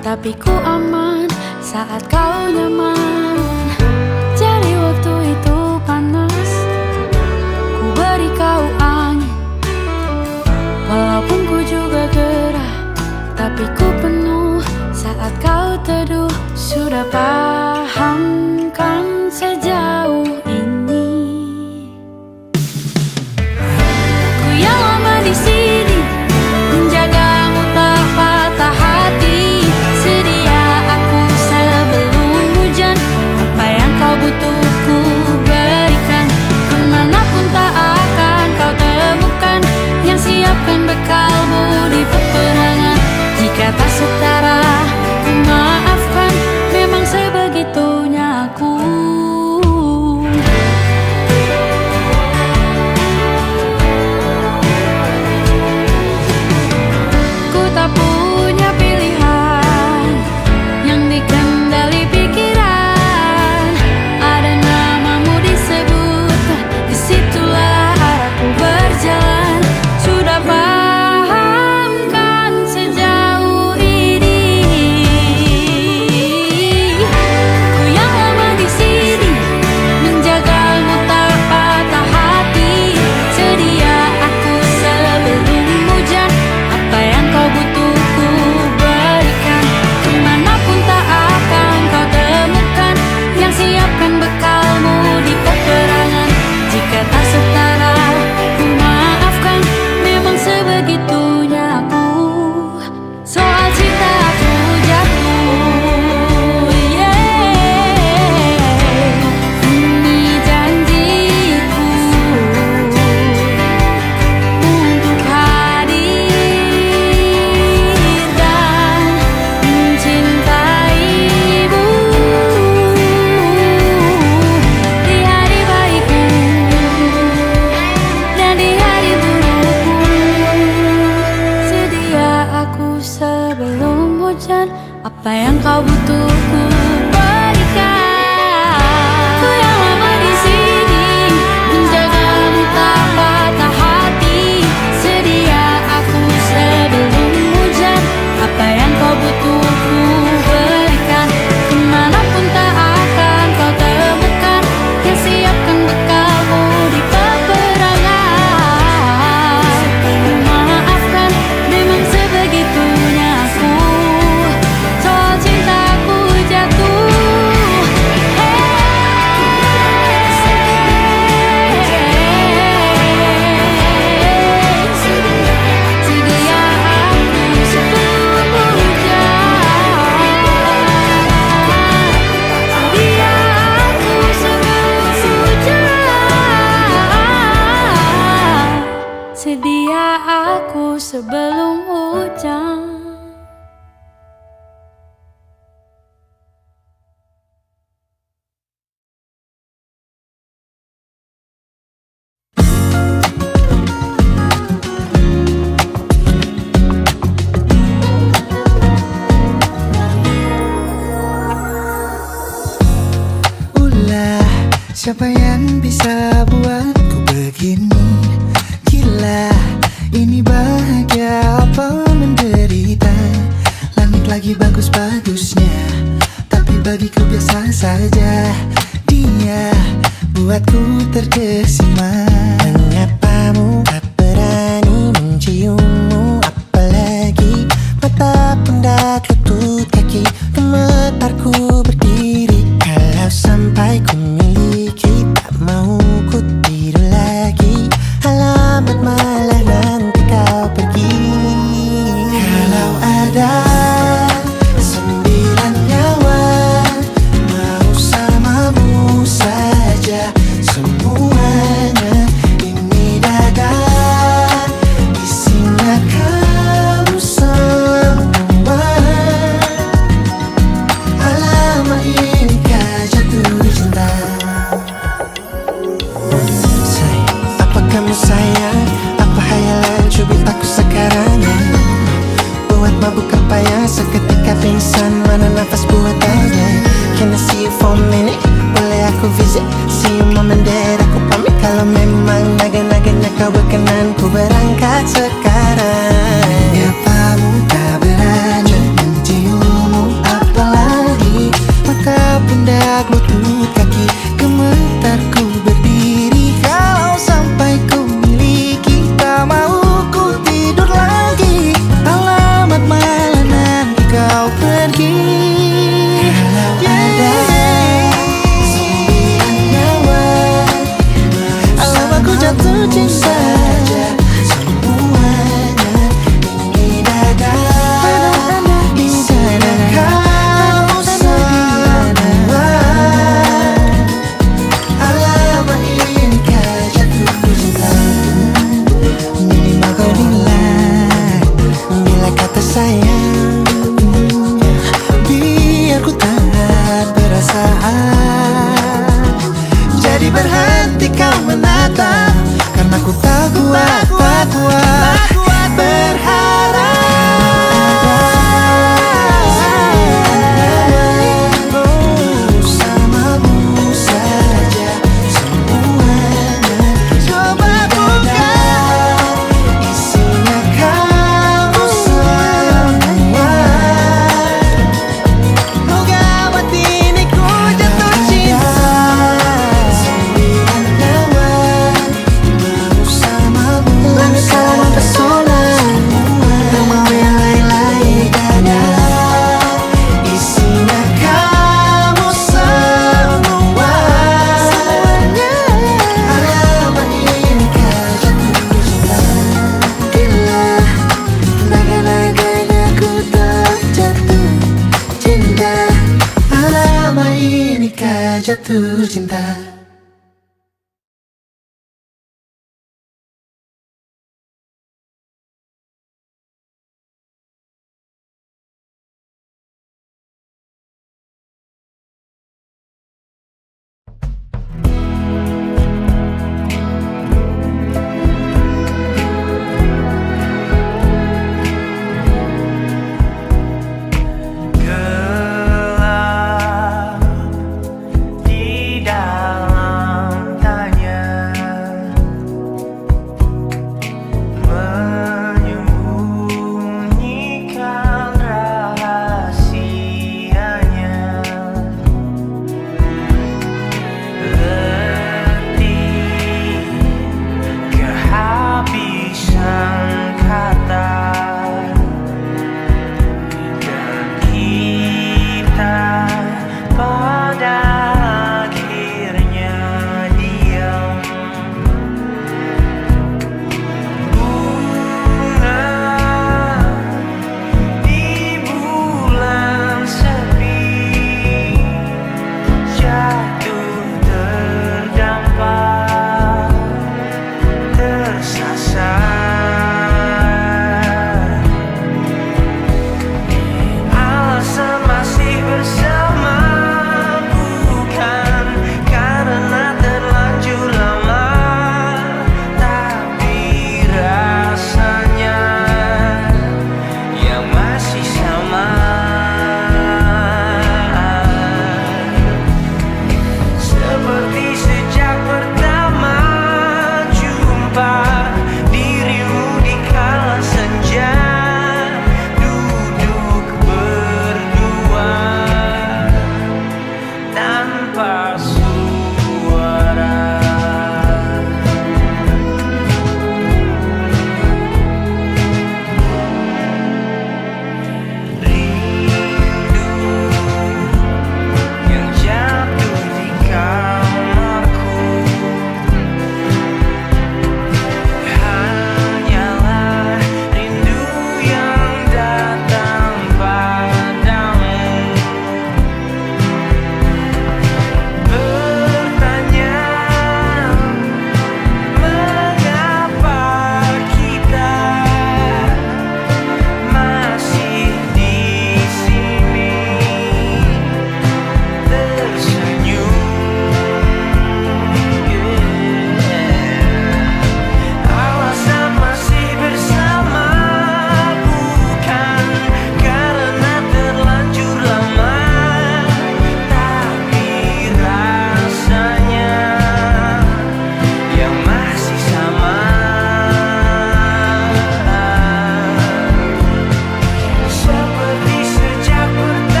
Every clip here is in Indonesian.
tapi ku aman saat kau nyaman. Jadi waktu itu panas, ku beri kau angin. Walaupun ku juga gerah, tapi ku penuh saat kau teduh. Sudah paham kan sejauh ini? Ku yang lama di sini, menjagamu tak patah hati. Sedia aku sebelum hujan, apa yang kau butuh ku berikan. Kemanapun tak akan kau temukan yang siapkan bekalmu di peperangan. Jika tak setara, ku maafkan, memang sebegitunya aku. Ku tak punya pilihan yang dikendali pikiran. Ada namamu disebut, disitulah arahku berjalan. Sudah paham kan sejauh ini? Ku yang lama di sini, menjagamu tak patah hati. Sedia aku sebelum hujan, apa yang kau butuh ku berikan. Kemanapun tak akan kau temukan yang siapkan bekalmu di peperangan. Jika tak setara, ku maafkan, memang sebegitunya aku. Soal cinta aku jatuh, ini janjiku untuk hadir dan mencintaimu di hari baikku dan di hari burukku. Sedia aku sebelum hujan, apa yang kau butuh ku berikan. Ku yang lama di sini, menjagamu tak patah hati. Sedia aku sebelum hujan, apa yang kau butuh ku berikan. Kemanapun tak akan kau temukan yang siapkan bekalmu di peperangan. Ku maafkan, memang sebegitunya aku. Soal cintaku jatuh, sedia aku sebelum hujan. Sedia aku sebelum hujan. Sedia aku sebelum hujan. Ulah, siapa yang bisa buatku begini? Gila, ini bahagia apa menderita? Langit lagi bagus-bagusnya, tapi bagiku biasa saja. Dia buatku terkesima. Menyapamu, tak berani menciummu, apalagi mata pundak lutut kaki. Gemetarku berdiri kalau sampai ku miliki. Tak mau ku tidur lagi, alamat malah nanti kau pergi. Kalau ada 9 nyawa, mau samamu saja semuanya. Ini dada, isinya kamu semua. Alamak inikah jatuh cinta. Apa kamu sayang? Apa hayalan cubit aku sekarang? Buat mabuk apa ya? Seketika pingsan, mana nafas buatannya? Can I see you for a minute? Boleh aku visit? See you mom and dad, aku pamit. Kalau memang naga-naganya kau berkenan, ku berangkat sekarang. Menyapamu tak berani, menciummu jatuh cinta.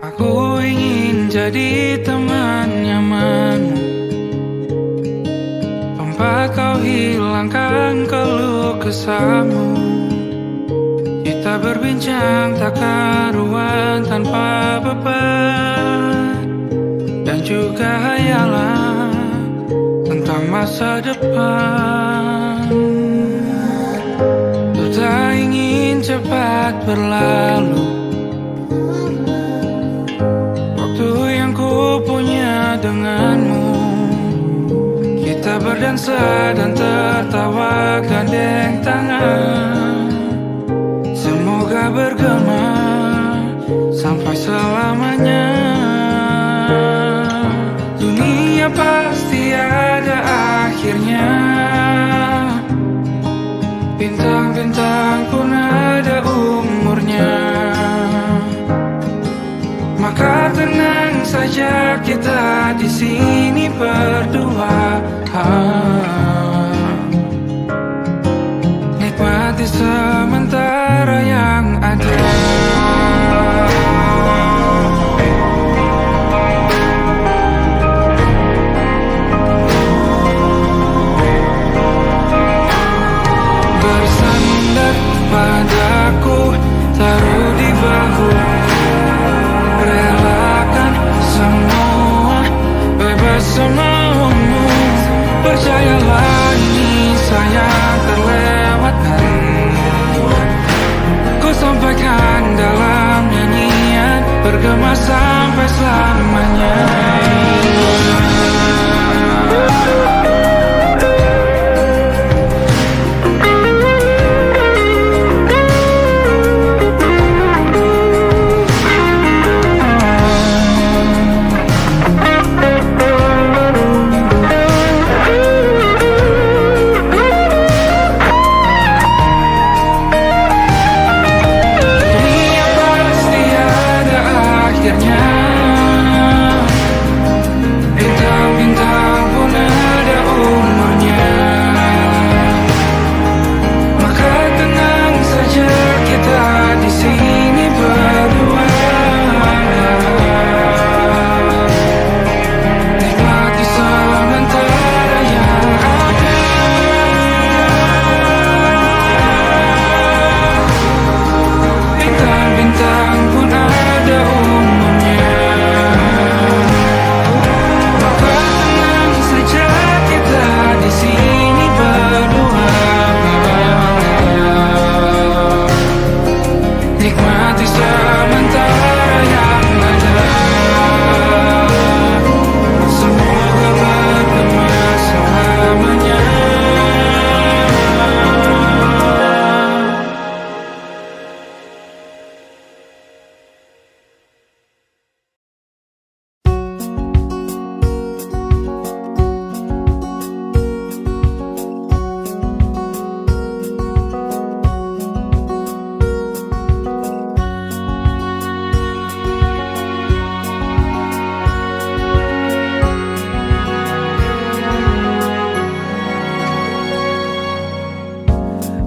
Aku ingin jadi teman nyamanmu, tempat kau hilangkan keluh kesahmu. Kita berbincang tak karuan tanpa beban, dan juga hayalan tentang masa depan. Ku tak ingin cepat berlalu denganmu. Kita berdansa dan tertawa gandeng tangan. Semoga bergema sampai selamanya. Dunia pasti ada akhirnya, bintang-bintang pun ada umurnya. Maka tenang saja kita di sini berdua, nikmati sementara yang ada. bersama sampai selamanya. Dunia pasti ada akhirnya, bintang-bintang pun ada umurnya. Maka tenang saja kita di sini berdua, nikmati sementara yang ada. Bintang-bintang pun ada umurnya. Maka tenang saja kita di sini berdua, nikmati sementara yang ada. Semoga bersama selamanya.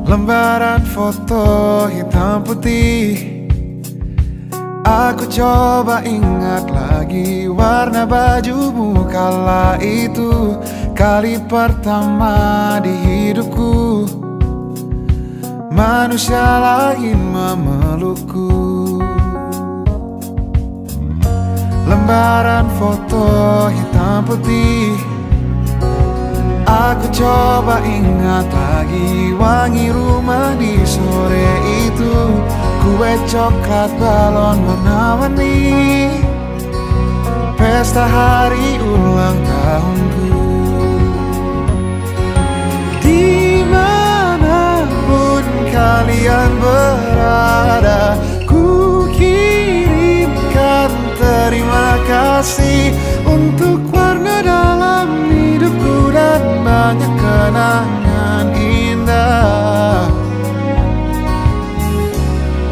Lembaran foto hitam putih, aku coba ingat lagi warna bajumu kala itu. Kali pertama di hidupku manusia lain memelukku. Lembaran foto hitam putih, aku coba ingat lagi wangi rumah di sore itu. Kue coklat balon warna-warni, pesta hari ulang tahunku. Dimanapun kalian berada, ku kirimkan terima kasih untuk warna dalam hidupku dan banyak kenangan indah.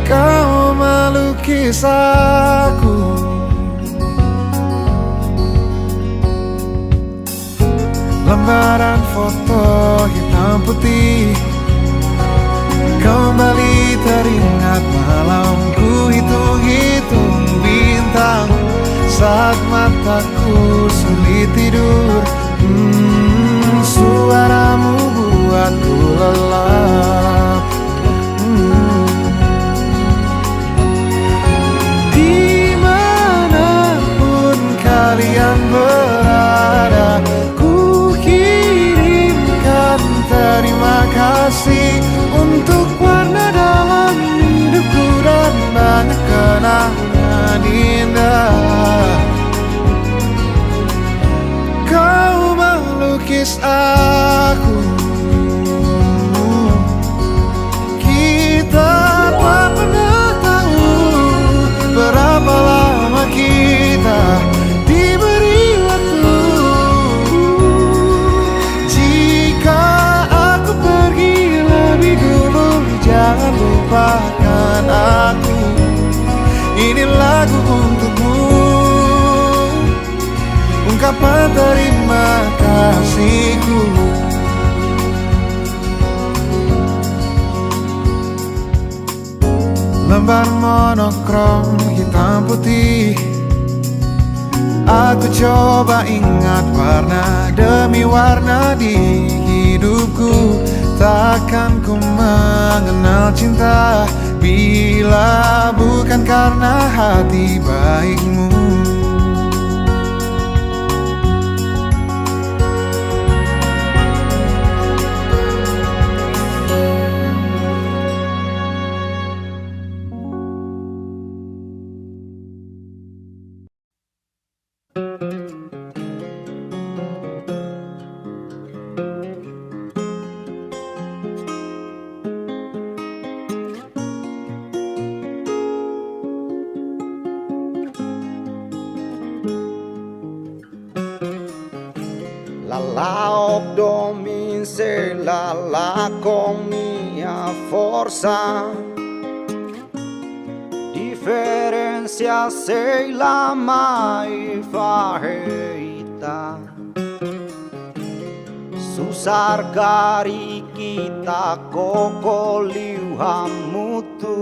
Kau melukis aku, lembaran foto hitam putih. Kembali teringat malamku hitung-hitung bintang saat mataku sulit tidur. Suaramu buatku lelap. Dimanapun kalian berada, ku kirimkan terima kasih untuk warna dalam hidupku dan banyak kenangan indah. Kau melukis aku, kita tak pernah tahu berapa lama kita diberi waktu. Jika aku pergi lebih dulu, jangan lupakan aku. Ini lagu untukmu, ungkapan terima kasihku. Lembar monokrom hitam putih, aku coba ingat warna demi warna di hidupku. Takkan ku mengenal cinta bila bukan karena hati baikmu. La laok domin se la con mia forza. Diferencia sei la mai faheita. Susar gari kita koko liu hamutu.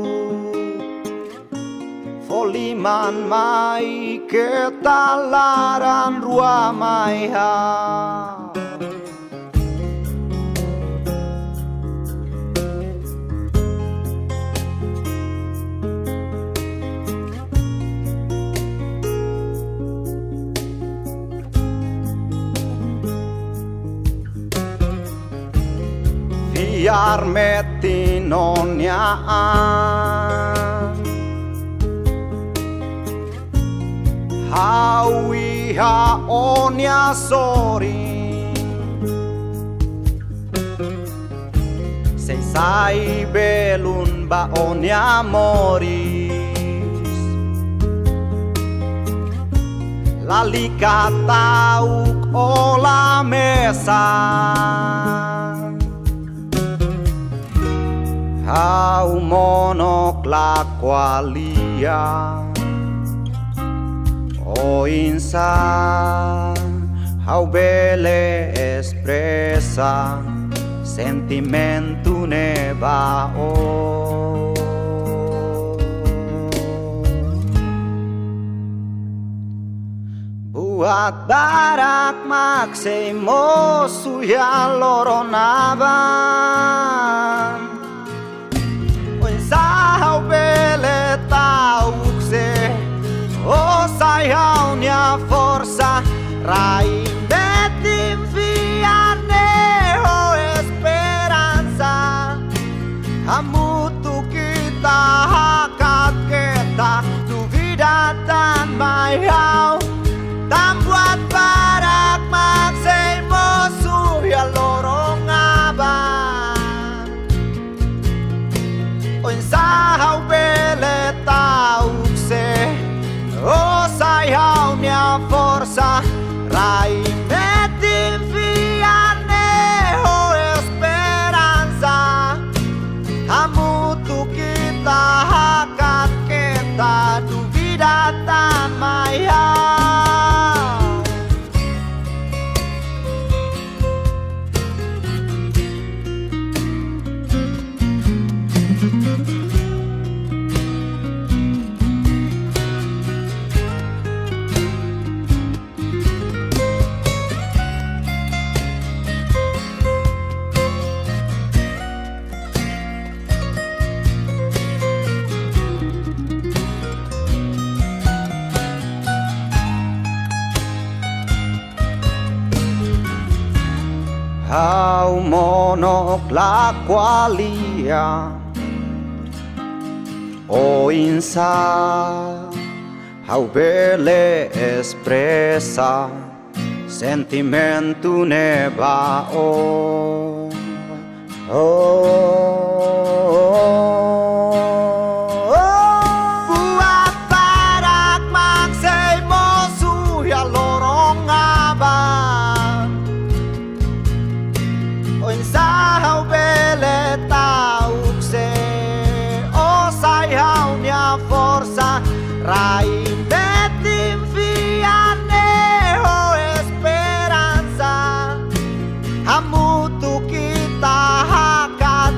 Foliman mai ketalaran rua mai ha. Biar meti nonyaan hawi ha onya sori sai belun ba onya moris lali katauk ola mesa. Hau monok la qualia o insan hau bele espressa sentimentu ne ba o. Buat barak maksei mo suya loronaban. Sao bele tauk se o sayau nia forza rai metim fiane ho esperanza hamutu kita hakat kita tu vida tan mayau tam buat barak maksei mosu ya lorong abang. Sao bele tauk se o sayau nia forza rai metim fiane ho esperanza hamutu kita hakat kita tu vida tan maya. Hau monok la qualia o insa hau bele espressa sentimentu ne ba o. Buat barak maksei mosu ya lorong abang. Sao bele tauk se o sayau nia forza rai metim fiane ho esperanza hamutu kita hakat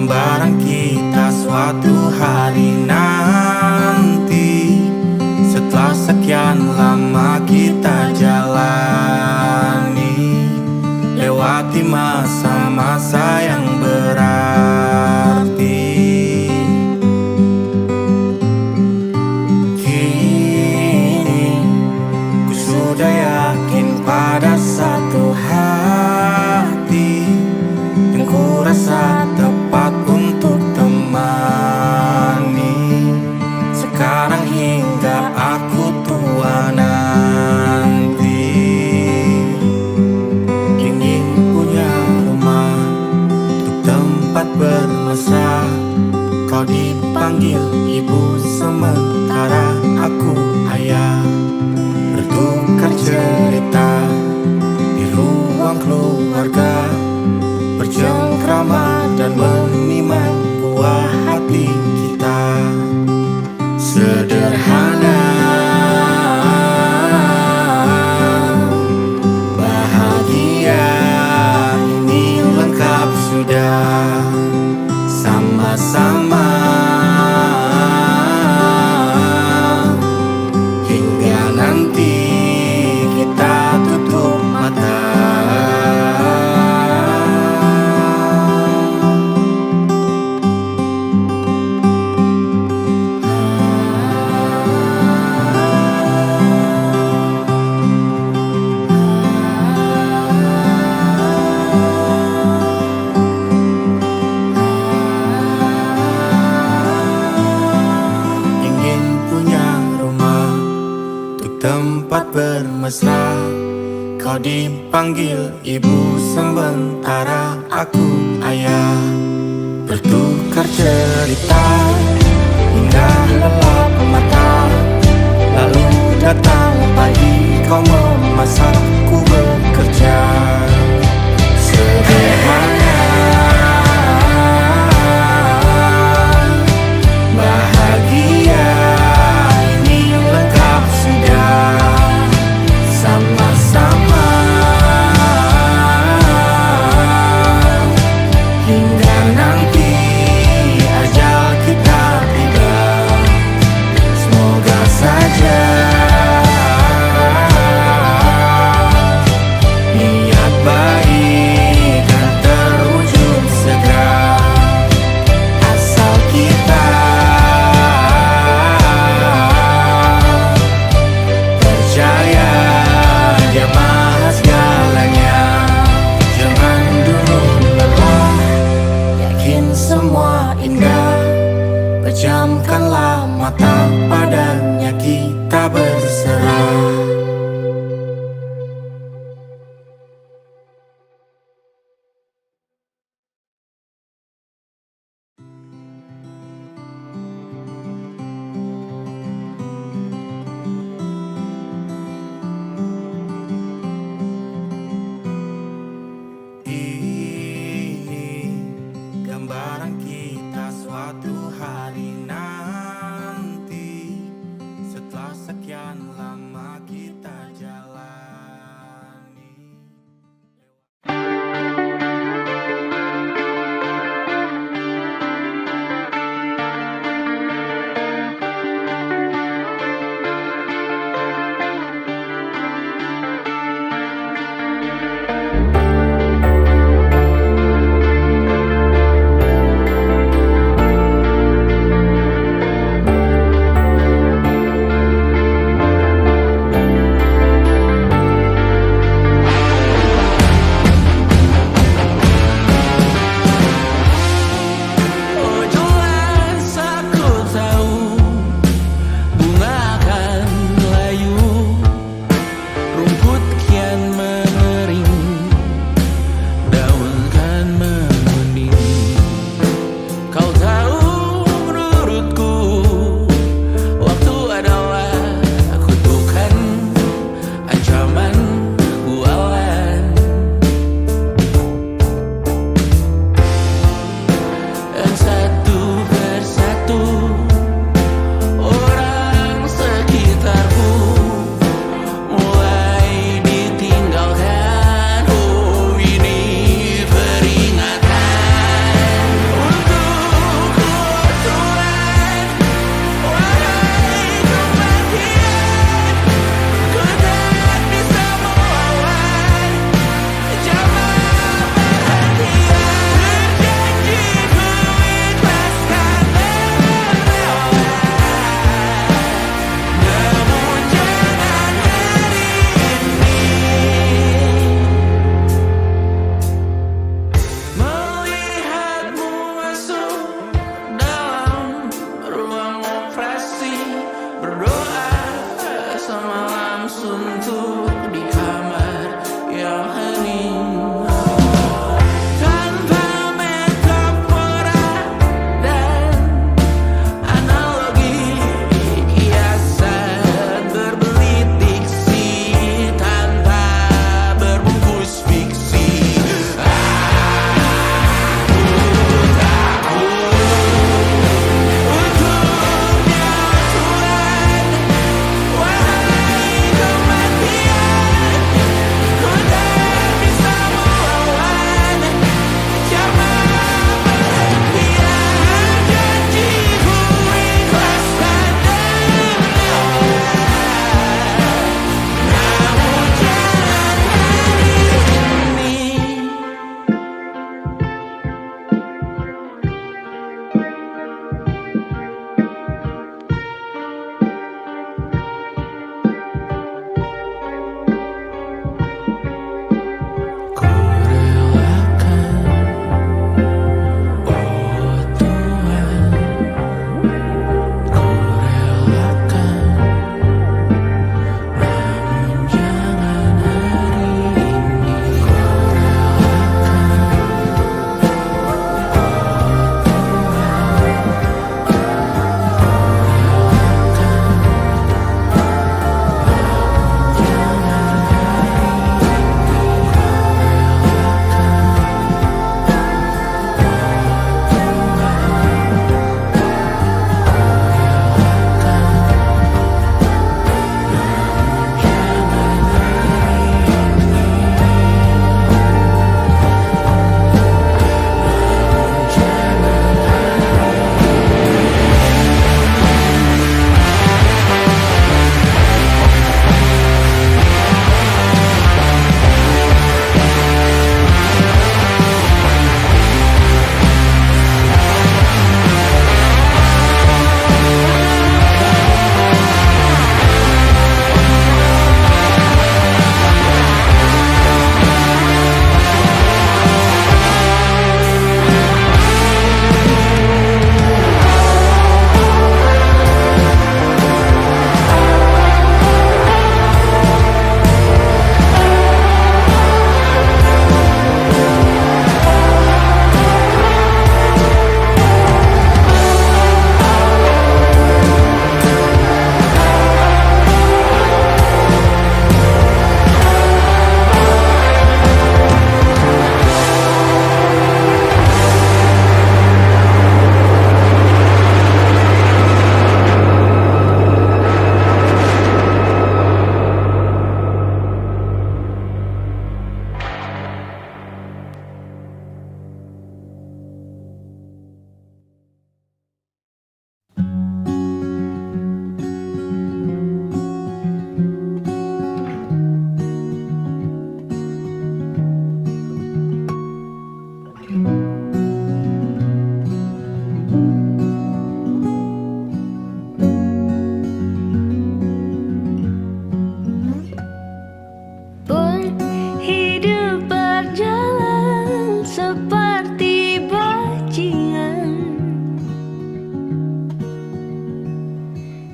gambaran kita suatu hari nanti. Setelah sekian lama kita jalani, lewati masa-masa yang berarti. Kini ku sudah yakin pada satu hati yang ku rasa tepat untuk temani. Sekarang hingga aku tua nanti, ingin punya rumah untuk tempat bermesra. Kau dipanggil ibu sementara aku ayah, bertukar cerita di ruang keluarga, bercengkrama dan menimang buah hati kita. Sederhana, bahagia, ini lengkap sudah. Sama-sama hingga nanti kita tutup mata. Tempat bermesra, kau dipanggil ibu sementara aku ayah, bertukar cerita hingga lelap mata. Lalu datang pagi, kau memasak, ku bekerja. Sederhana, bahagia, ini lengkap sudah. Sama-sama hingga nanti ajal kita tiba. Semoga saja niat baik kan terwujud segera, asal kita percaya Dia maha segalanya. Jangan dulu lelah, yakin semua indah. Pejamkanlah mata, padanya kita berserah. Gambaran kita suatu hari nanti, setelah sekian lama kita jalani.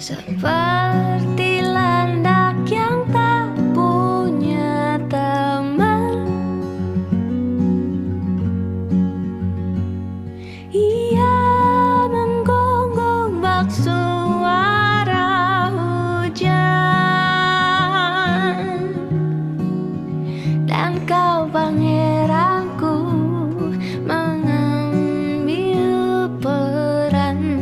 seperti landak yang tak punya teman. Ia menggonggong bak suara hujan, dan kau pangeranku mengambil peran.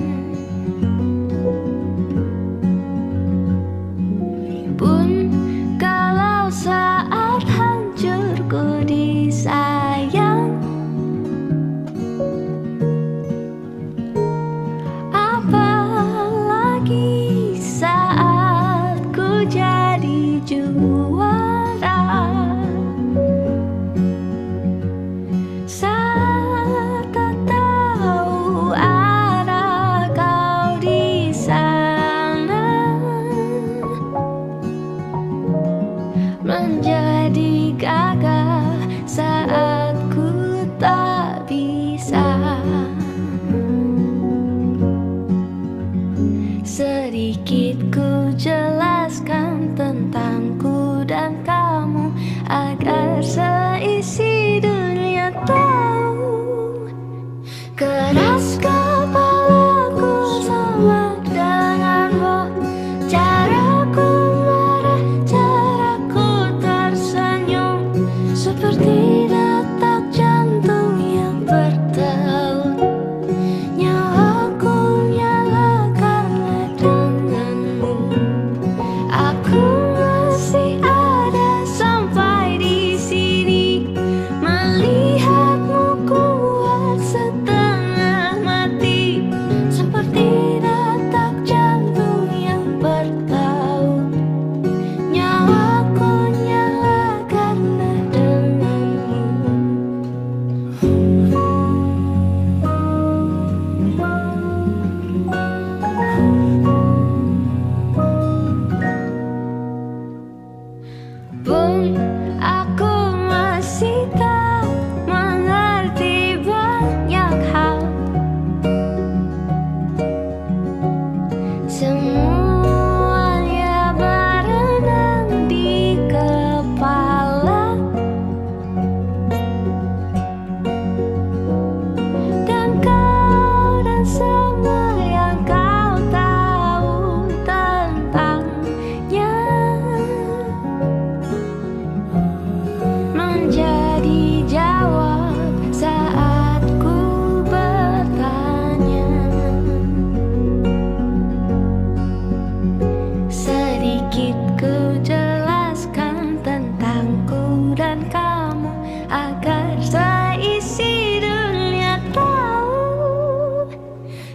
Pun kalau saat hancurku disayang, apalagi saat ku jadi juara. Saat tak tahu arah kau di sana, menjadi gagah saat ku tak bisa. Sedikit ku jelaskan tentangku dan kamu, agar seisi dunia tahu. Keras kepalaku sama denganmu, caraku marah, caraku tersenyum, seperti detak jantung yang berdeut. Nyawaku nyala karena denganmu. Aku masih ada sampai di sini, melihatmu kuat setengah mati, seperti detak jantung yang bertaut. Nyawaku nyala karena denganmu. Pun aku masih tak mengerti banyak hal. Semuanya berenang di kepala, dan kau dan semua yang kau tahu tentangnya menjadi jawab saat ku bertanya. Sedikit ku jelaskan tentangku dan kamu, agar seisi dunia tahu.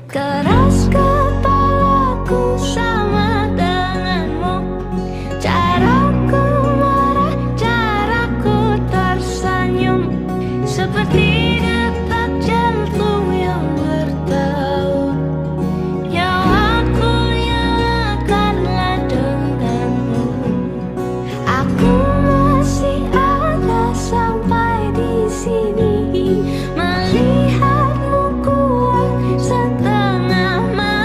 Keras kepalaku sama denganmu, caraku marah, caraku tersenyum, seperti detak jantung yang berdeut. Nyawaku nyala karena denganmu. Aku masih ada sampai di sini, melihatmu kuat setengah mati,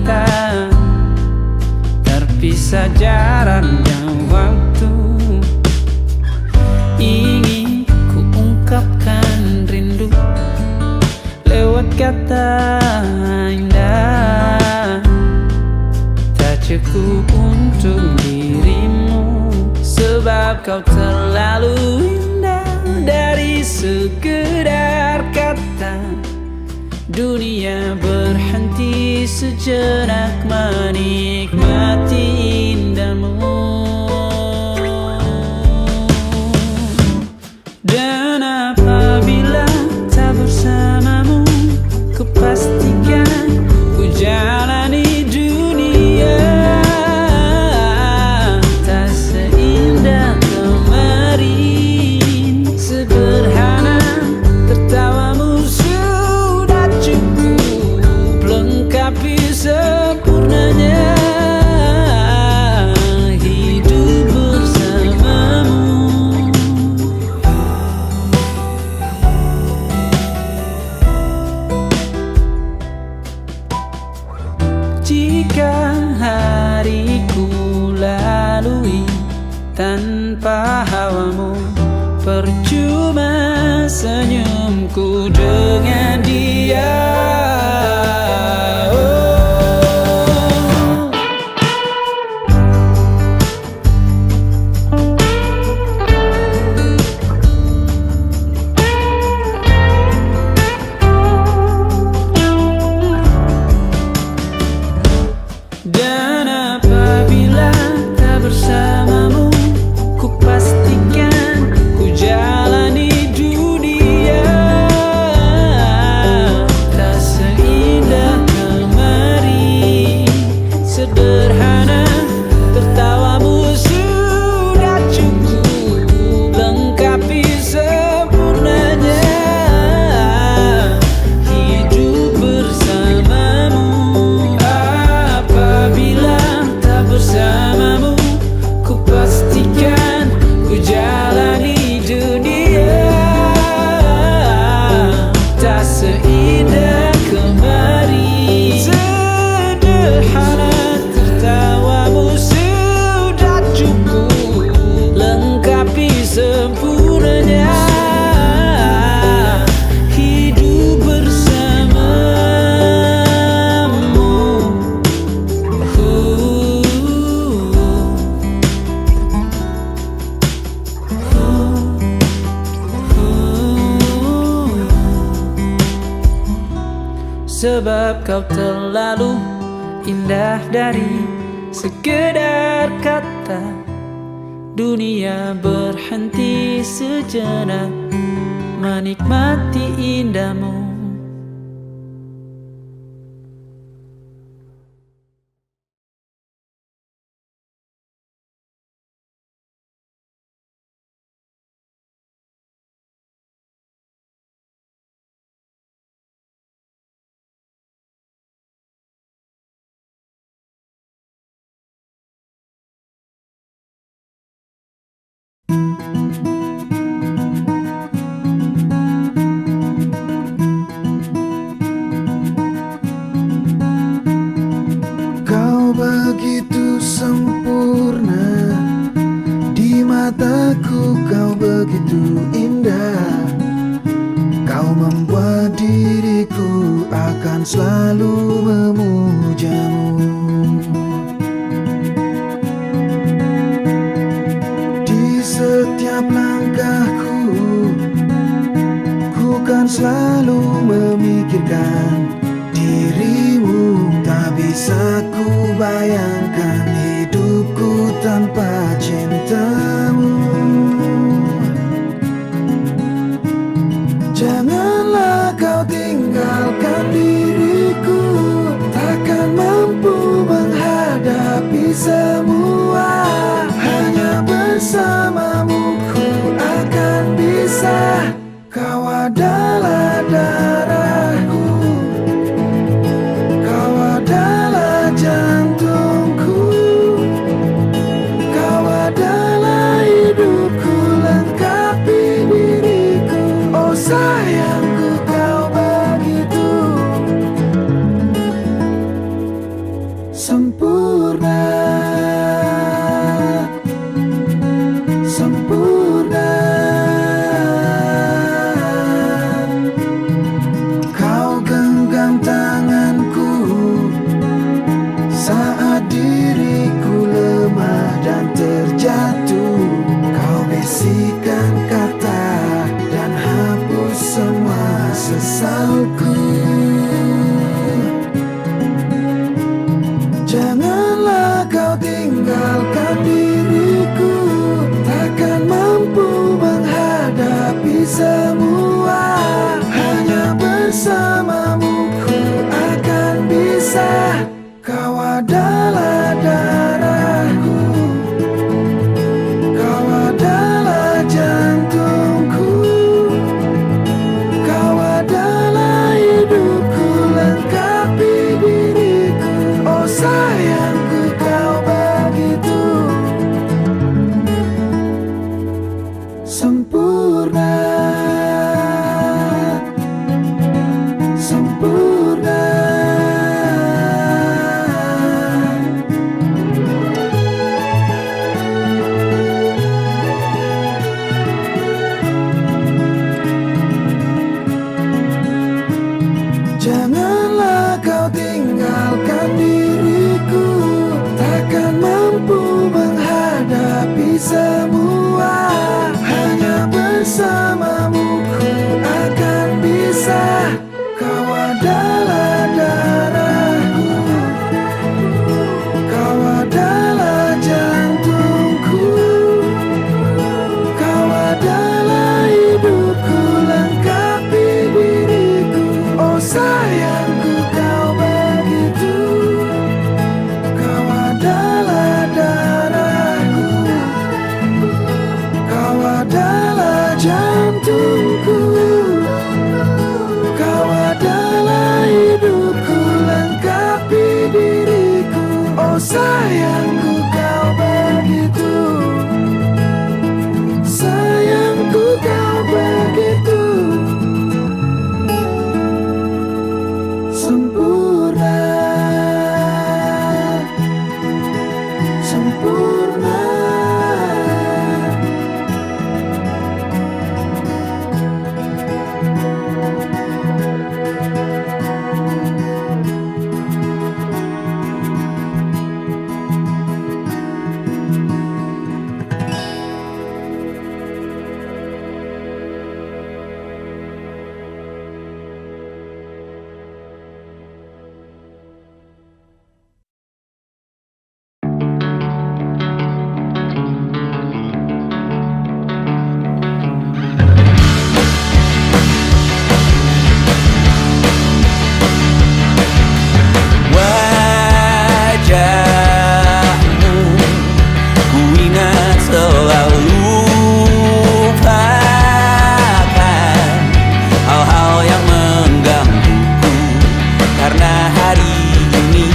kita terpisah jarak dan waktu. Ingin ku ungkapkan rindu lewat kata indah, tak cukup untuk dirimu, sebab kau terlalu indah. Dari sekedar kata, dunia berhenti sejenak menikmati indahmu. Dan apabila tak bersamamu, ku pastikan ku jalani dunia tak seindah kemarin. Sederhana, tertawamu sudah cukup lengkapi sempurnanya hidup bersamamu. Jika hariku lalui tanpa hawamu, percuma senyumku dengan dia. Dan apabila tak bersamamu, ku pastikan ku jalani dunia tak seindah kemarin. Sederhana, tertawamu sudah cukup lengkapi sempurnanya hidup bersamamu. Apabila tak bersamamu, ku pastikan ku jalani dunia tak seindah kemarin. Sederhana, tertawamu sudah cukup lengkapi sempurnanya hidup bersamamu. Sebab kau terlalu indah dari sekedar kata, dunia berhenti sejenak menikmati indahmu. Kau begitu sempurna, di mataku kau begitu indah. Kau membuat diriku akan selalu memujamu. Di setiap langkahku, ku kan selalu memikirkan dirimu. Tak bisa ku bayangkan hidupku tanpa cintamu. Janganlah kau tinggalkan diriku, takkan mampu menghadapi semua. Hanya bersamamu ku akan bisa. Kau adalah darahku, kau adalah jantungku, kau adalah sempurna, sempurna. Kau genggam tanganku saat diriku lemah dan terjatuh. Kau bisikkan kata dan hapus semua sesalku. Janganlah kau tinggalkan diriku, takkan mampu menghadapi semua. Hanya bersamamu ku akan bisa. Kau adalah darahku, kau adalah jantungku, kau adalah hidupku, lengkapi diriku. Oh sayangku, kau begitu sempurna, sempurna. Janganlah kau tinggalkan diriku, takkan mampu menghadapi semua. Hanya bersamamu ku akan bisa. Kau adalah darahku, kau adalah jantungku, kau adalah hidupku, lengkapi diriku. Oh sayangku, kau begitu. Kau adalah darahku, kau adalah jantungku, kau adalah hidupku, lengkapi diriku. Oh sayangku, kau begitu. Sayangku, kau begitu sempurna, sempurna. Wajahmu ku ingat selalu, lupakan hal-hal yang menggangguku. Karena hari ini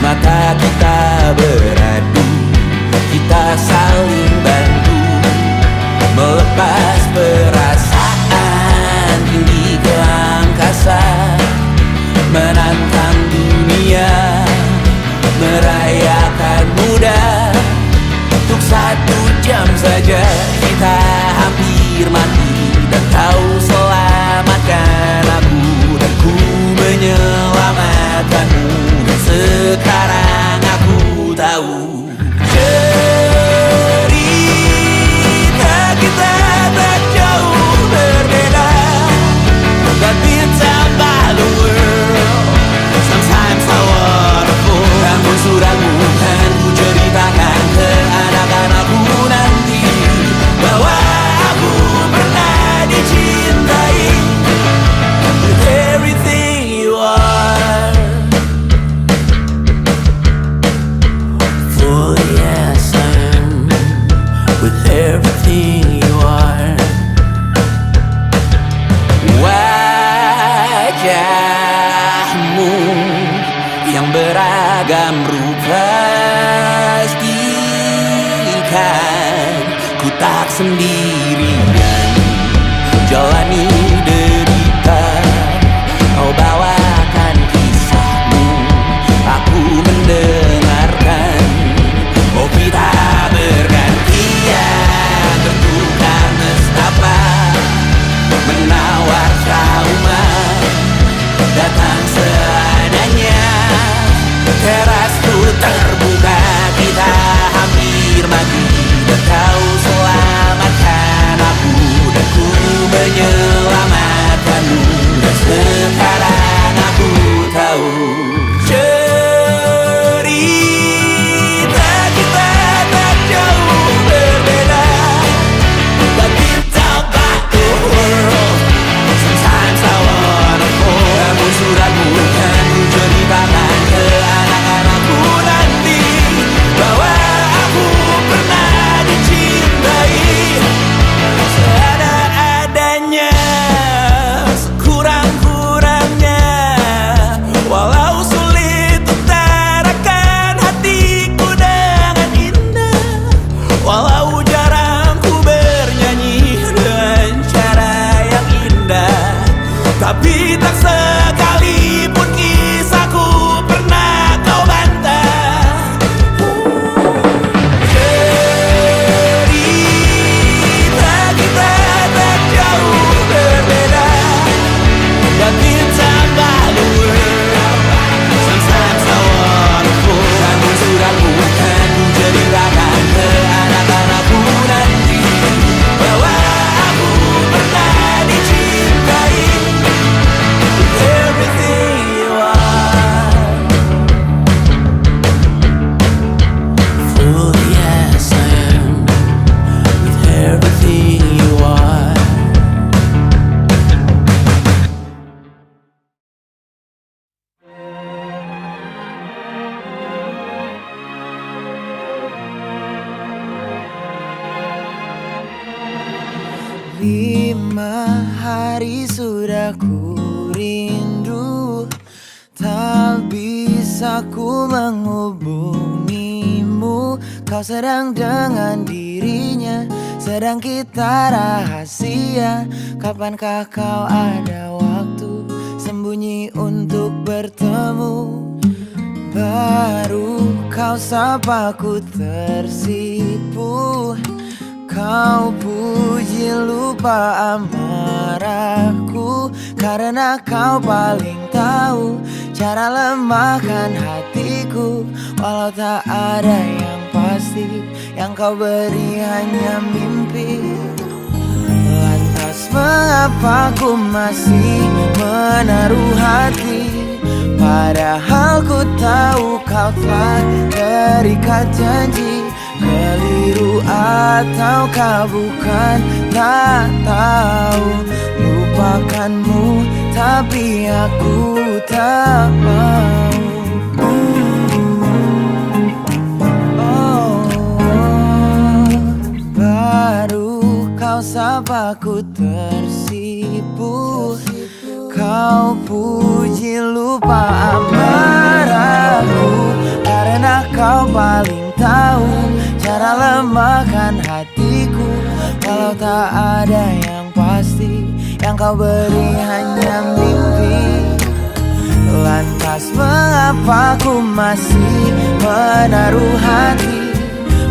mata kita beradu, kita saling bantu melepas perasaan tinggi ke angkasa, menantang dunia, merayakan muda. Untuk 1 jam saja kita hampir mati, dan kau selamatkan aku, dan ku menyelamatkanmu. Dan sekarang aku tahu cerita kita tak jauh berbeda, tapi tambah the world sometimes so wonderful. Namun suratmu kan ku ceritakan ke anak-anakku nanti, bahwa aku pernah dicintai with everything you are. Fully yes I am, with everything you are. Wajahmu yang beragam rupa, pastikan ku tak sendirian jalani derita. Kau bawakan kisahmu, aku 5 hari sudah ku rindu, tak bisa ku menghubungimu. Kau sedang dengan dirinya, sedang kita rahasia. Kapankah kau ada waktu sembunyi untuk bertemu? Baru kau sapa ku tersipu. Kau puji lupa amarahku, karena kau paling tahu cara lemahkan hatiku. Walau tak ada yang pasti, yang kau beri hanya mimpi. Lantas mengapa ku masih menaruh hati, padahal ku tahu kau telah terikat janji. Keliru ataukah bukan, tak tahu. Lupakanmu tapi aku tak mau. Baru kau sapa ku tersipu. Kau puji lupa amarahku, karena kau paling tahu cara lemahkan hatiku. Walau tak ada yang pasti, yang kau beri hanya mimpi. Lantas mengapa ku masih menaruh hati,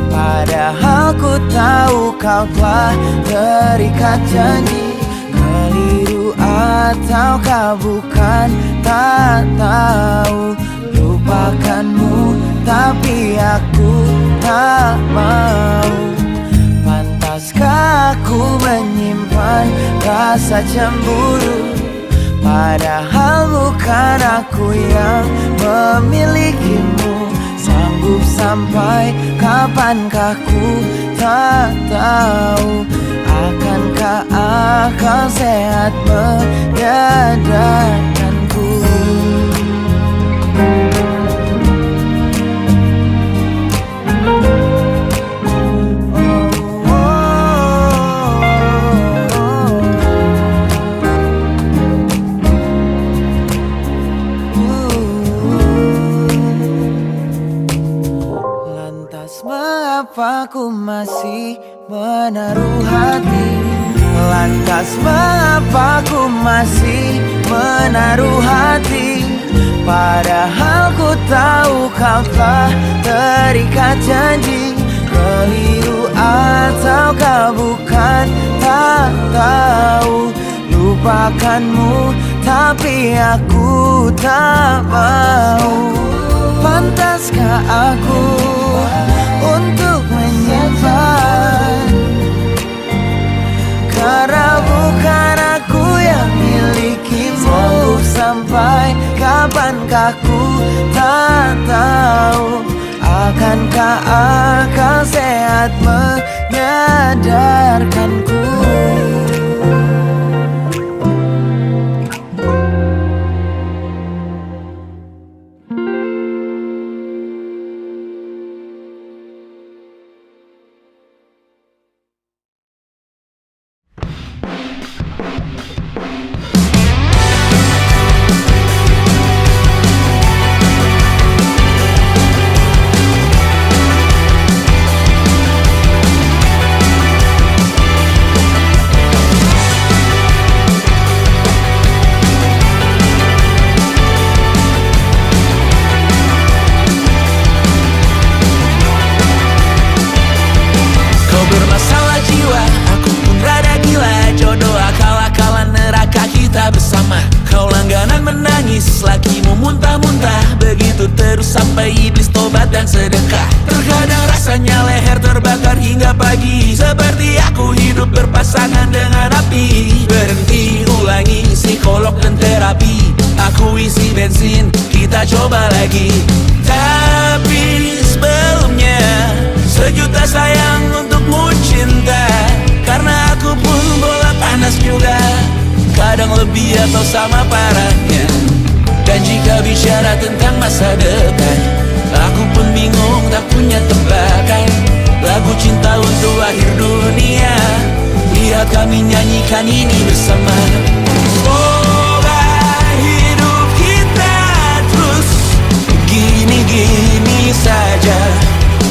padahal ku tahu kau telah terikat janji. Keliru ataukah bukan, tak tahu. Lupakanmu tapi aku tak mau. Pantaskah aku menyimpan rasa cemburu, padahal bukan aku yang memilikimu. Sanggup sampai kapankah ku tak tahu. Akankah akal sehat menyadarkanku? Lantas mengapa ku masih menaruh hati? Lantas mengapa ku masih menaruh hati? Padahal ku tahu kau telah terikat janji. Keliru ataukah bukan, tak tahu. Lupakanmu tapi aku tak mau. Pantaskah aku untuk menyimpan, karena bukan aku yang milikimu. Sanggup sampai kapankah ku tak tahu. Akankah akal sehat menyadarkanku? sampai iblis tobat dan sedekah. Terkadang rasanya leher terbakar hingga pagi, seperti aku hidup berpasangan dengan api. Berhenti, ulangi psikolog dan terapi. Aku isi bensin, kita coba lagi. Tapi sebelumnya, sejuta sayang untukmu cinta. Karena aku pun bola panas juga, kadang lebih atau sama parahnya. Dan jika bicara tentang masa depan, aku pun bingung tak punya tebakan. Lagu cinta untuk akhir dunia, Lihat kami nyanyikan ini bersama. Semoga hidup kita terus gini-gini saja,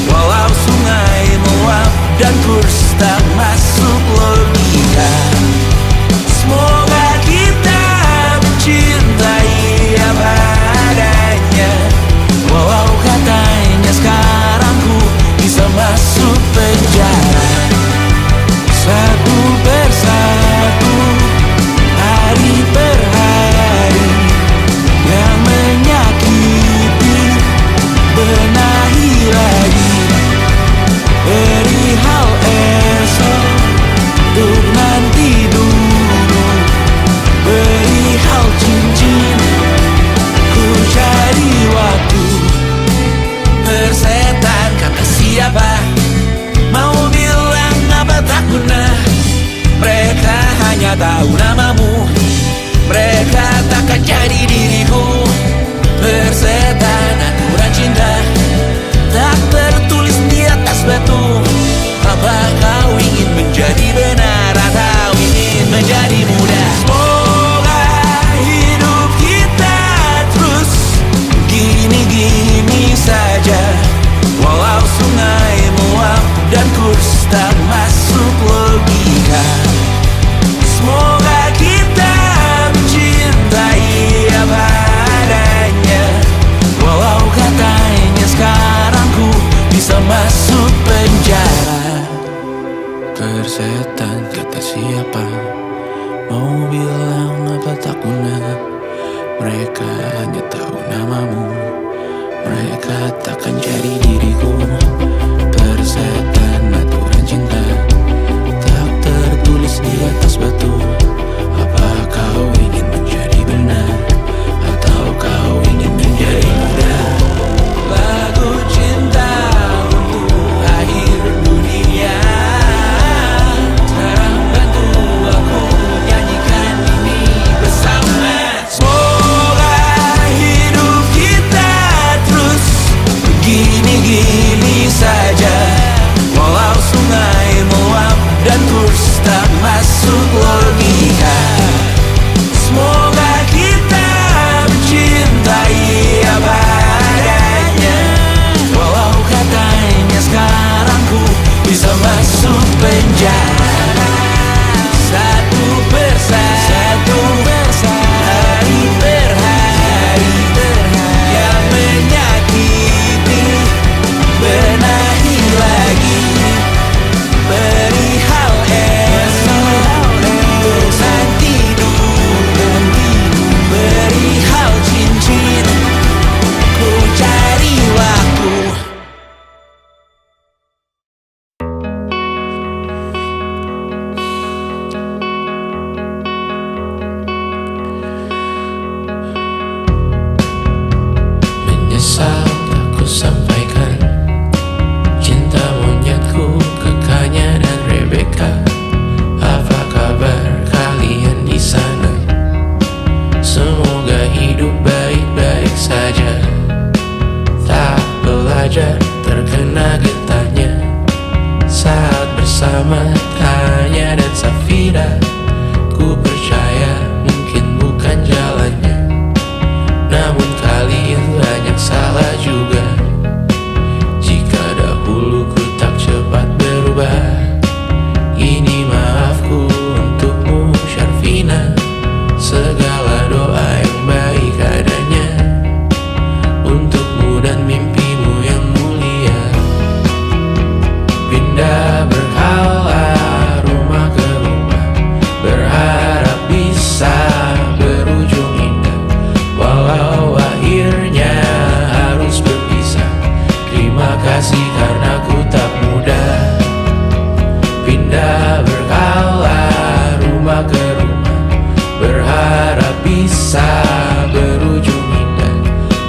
walau sungai meluap dan kurs tak masuk logika. Semoga kita mencintai apa adanya, walau katanya sekarang ku bisa masuk penjara. Satu persatu, hari per hari yang menyakiti, benahi lagi, beri hal esok untuk nanti dulu, beri hal cincin, ku cari waktu. Persetan kata siapa, mau bilang apa tak guna. Mereka hanya tahu namamu, mereka takkan jadi diriku. Persetan aturan cinta tak tertulis di atas batu. Apa kau ingin menjadi benar atau ingin menjadi muda? Semoga hidup kita terus gini-gini saja, walau sungai meluap dan kurs tak masuk logika. Semoga kita mencintai apa adanya, walau katanya sekarang ku bisa masuk penjara. Persetan kata siapa, mau bilang apa tak guna. Mereka hanya tahu namamu, mereka takkan jadi diriku. Persetan aturan cinta tak tertulis di atas batu. Apa kau ingin menjadi benar atau kau ingin menjadi muda? Lagu cinta untuk akhir dunia, sekarang bantu aku nyanyikan ini bersama. Semoga hidup kita terus gini-gini saja, walau sungai meluap dan kurs tak masuk logika. Semoga kita mencintai apa adanya, walau katanya sekarang ku bisa masuk penjara. Satu persatu, hari per hari yang menyakiti, benahi lagi, beri hal esok untuk nanti dulu, beri hal cincin, ku cari waktu. Menyesal tak ku sampaikan cinta monyetku ke Kanya dan Rebecca. Apa kabar kalian di sana? Semoga hidup baik-baik saja. Tak belajar terkena getahnya saat bersama Tanya dan Safira. Ku percaya mungkin bukan jalannya, namun kalian banyak salah juga. Jika dahulu ku tak cepat berubah, ini maafku untukmu Syarfina. Segala doa yang baik adanya untukmu dan mimpimu yang mulia. Pindah berkala rumah ke rumah, berharap bisa berujung indah, walau akhirnya harus berpisah. Terima kasih karena ku tak mudah. Pindah berkala rumah ke rumah, berharap bisa berujung indah,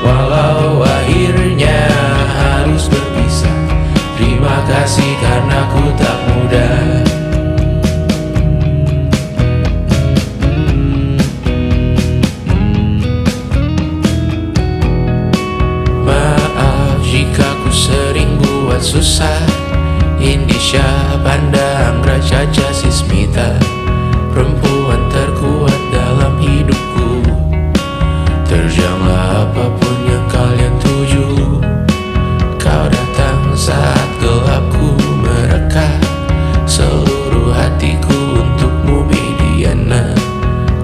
walau akhirnya harus berpisah. Terima kasih karena ku tak mudah. Maaf jika ku sering buat susah Indisha, Panda, Anggra, Caca, Sismita, perempuan terkuat dalam hidupku. Terjanglah apapun yang kalian tuju. Kau datang saat gelapku mereka. Seluruh hatiku untukmu Mediana.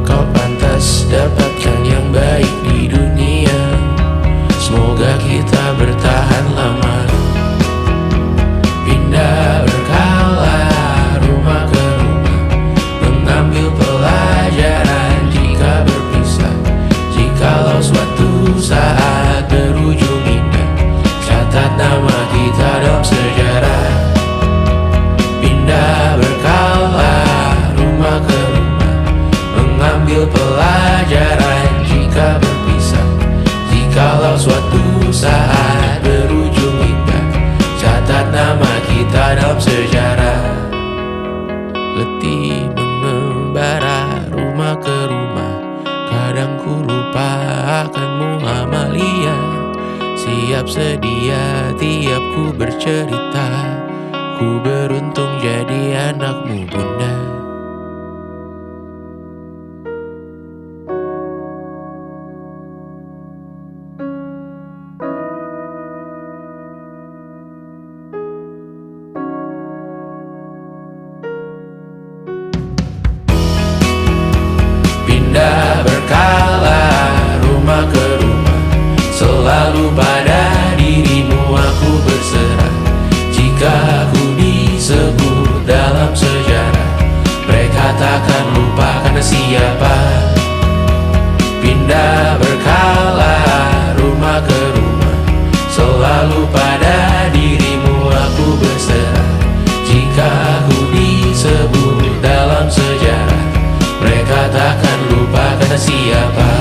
Kau pantas dapatkan yang baik di dunia. Semoga kita bertahan lama. Pindah berkala rumah ke rumah, mengambil pelajaran jika berpisah. Jikalau suatu saat berujung indah, catat nama kita dalam sejarah. Pindah berkala rumah ke rumah, mengambil pelajaran jika berpisah. Jikalau suatu saat berujung indah, catat nama kita dalam sejarah. Letih mengembara rumah ke rumah, kadang ku lupa akanmu Amalia. Siap sedia tiap ku bercerita, ku beruntung jadi anakmu bunda. Pindah berkala rumah ke rumah, selalu pada dirimu aku berserah. Jika aku disebut dalam sejarah, mereka takkan lupa karena siapa. Pindah berkala rumah ke rumah, selalu pada dirimu aku berserah. Jika aku disebut dalam sejarah, mereka takkan lupa kata siapa.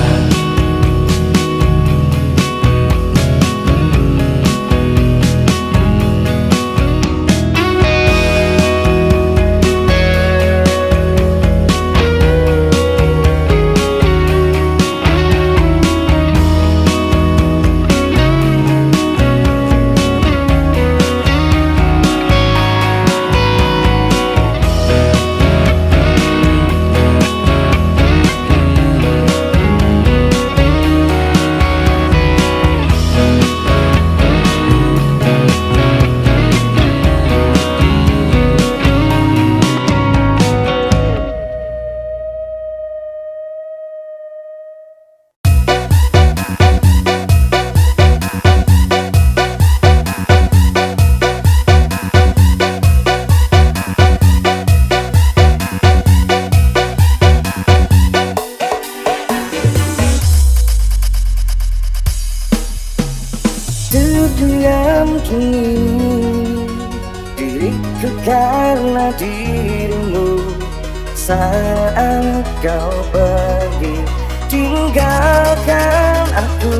Terdiam kini diriku karena dirimu. Saat kau pergi tinggalkan aku,